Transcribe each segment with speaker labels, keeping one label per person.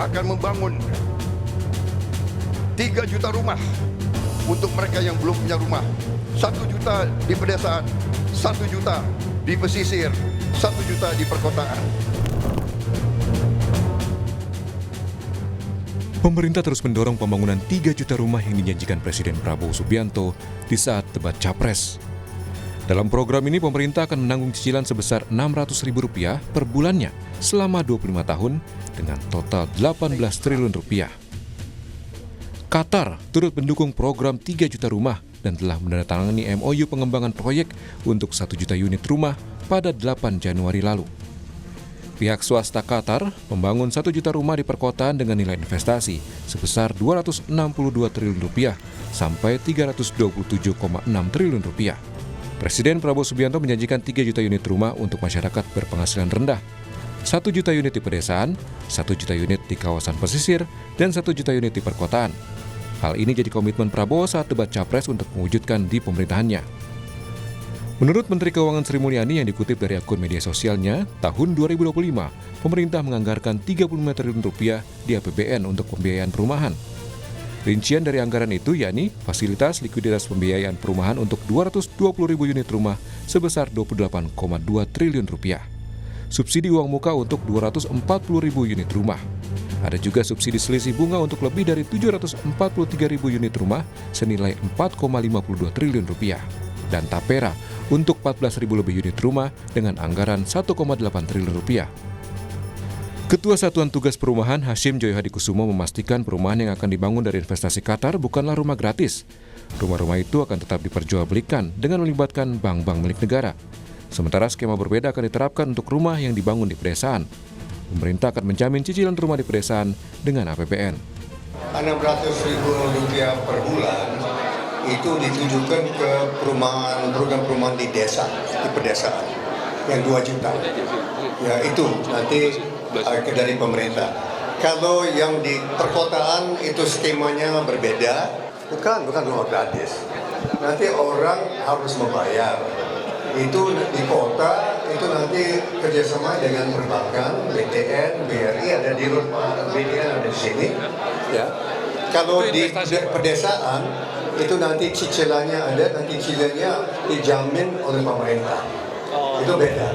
Speaker 1: akan membangun 3 juta rumah untuk mereka yang belum punya rumah. 1 juta di pedesaan, 1 juta di pesisir, 1 juta di perkotaan.
Speaker 2: Pemerintah terus mendorong pembangunan 3 juta rumah yang dijanjikan Presiden Prabowo Subianto di saat debat Capres. Dalam program ini, pemerintah akan menanggung cicilan sebesar Rp600.000 per bulannya selama 25 tahun dengan total Rp18 triliun. Qatar turut mendukung program 3 juta rumah dan telah menandatangani MOU pengembangan proyek untuk 1 juta unit rumah pada 8 Januari lalu. Pihak swasta Qatar membangun 1 juta rumah di perkotaan dengan nilai investasi sebesar Rp262 triliun sampai Rp327,6 triliun. Presiden Prabowo Subianto menjanjikan 3 juta unit rumah untuk masyarakat berpenghasilan rendah, 1 juta unit di pedesaan, 1 juta unit di kawasan pesisir, dan 1 juta unit di perkotaan. Hal ini jadi komitmen Prabowo saat debat Capres untuk mewujudkan di pemerintahannya. Menurut Menteri Keuangan Sri Mulyani yang dikutip dari akun media sosialnya, tahun 2025, pemerintah menganggarkan Rp35 triliun di APBN untuk pembiayaan perumahan. Rincian dari anggaran itu yakni fasilitas likuiditas pembiayaan perumahan untuk 220.000 unit rumah sebesar Rp28,2 triliun. Subsidi uang muka untuk 240.000 unit rumah. Ada juga subsidi selisih bunga untuk lebih dari 743.000 unit rumah senilai Rp4,52 triliun. Dan tapera untuk 14.000 lebih unit rumah dengan anggaran Rp1,8 triliun. Ketua Satuan Tugas Perumahan Hashim Joyo Hadikusumo memastikan perumahan yang akan dibangun dari investasi Qatar bukanlah rumah gratis. Rumah-rumah itu akan tetap diperjualbelikan dengan melibatkan bank-bank milik negara. Sementara skema berbeda akan diterapkan untuk rumah yang dibangun di pedesaan. Pemerintah akan menjamin cicilan rumah di pedesaan dengan APBN.
Speaker 3: Rp600.000 per bulan itu ditujukan ke program perumahan di desa, di pedesaan, yang 2 juta. Ya itu nanti dari pemerintah. Kalau yang di perkotaan itu skemanya berbeda, bukan rumah gratis. Nanti orang harus membayar. Itu di kota, itu nanti kerjasama dengan perbankan, BTN, BRI ada di rumah, BTN ada di sini. Ya. Kalau di pedesaan, itu nanti cicilannya ada, nanti cicilannya dijamin oleh pemerintah. Itu beda.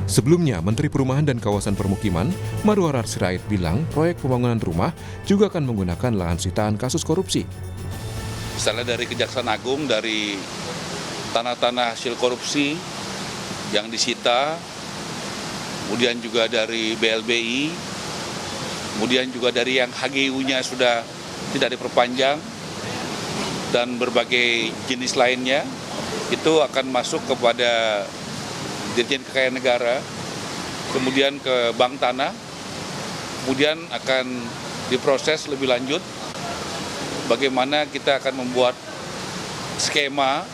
Speaker 2: Sebelumnya, Menteri Perumahan dan Kawasan Permukiman, Marwarar Sirait bilang proyek pembangunan rumah juga akan menggunakan lahan sitaan kasus korupsi.
Speaker 4: Misalnya dari Kejaksaan Agung, dari tanah-tanah hasil korupsi yang disita, kemudian juga dari BLBI, kemudian juga dari yang HGU-nya sudah tidak diperpanjang, dan berbagai jenis lainnya, itu akan masuk kepada Dirjen Kekayaan Negara, kemudian ke Bank Tanah, kemudian akan diproses lebih lanjut bagaimana kita akan membuat skema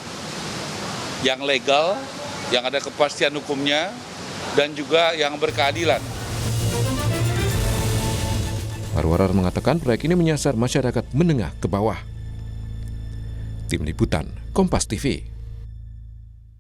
Speaker 4: yang legal, yang ada kepastian hukumnya, dan juga yang berkeadilan.
Speaker 2: Marwarar mengatakan proyek ini menyasar masyarakat menengah ke bawah. Tim Liputan, Kompas TV.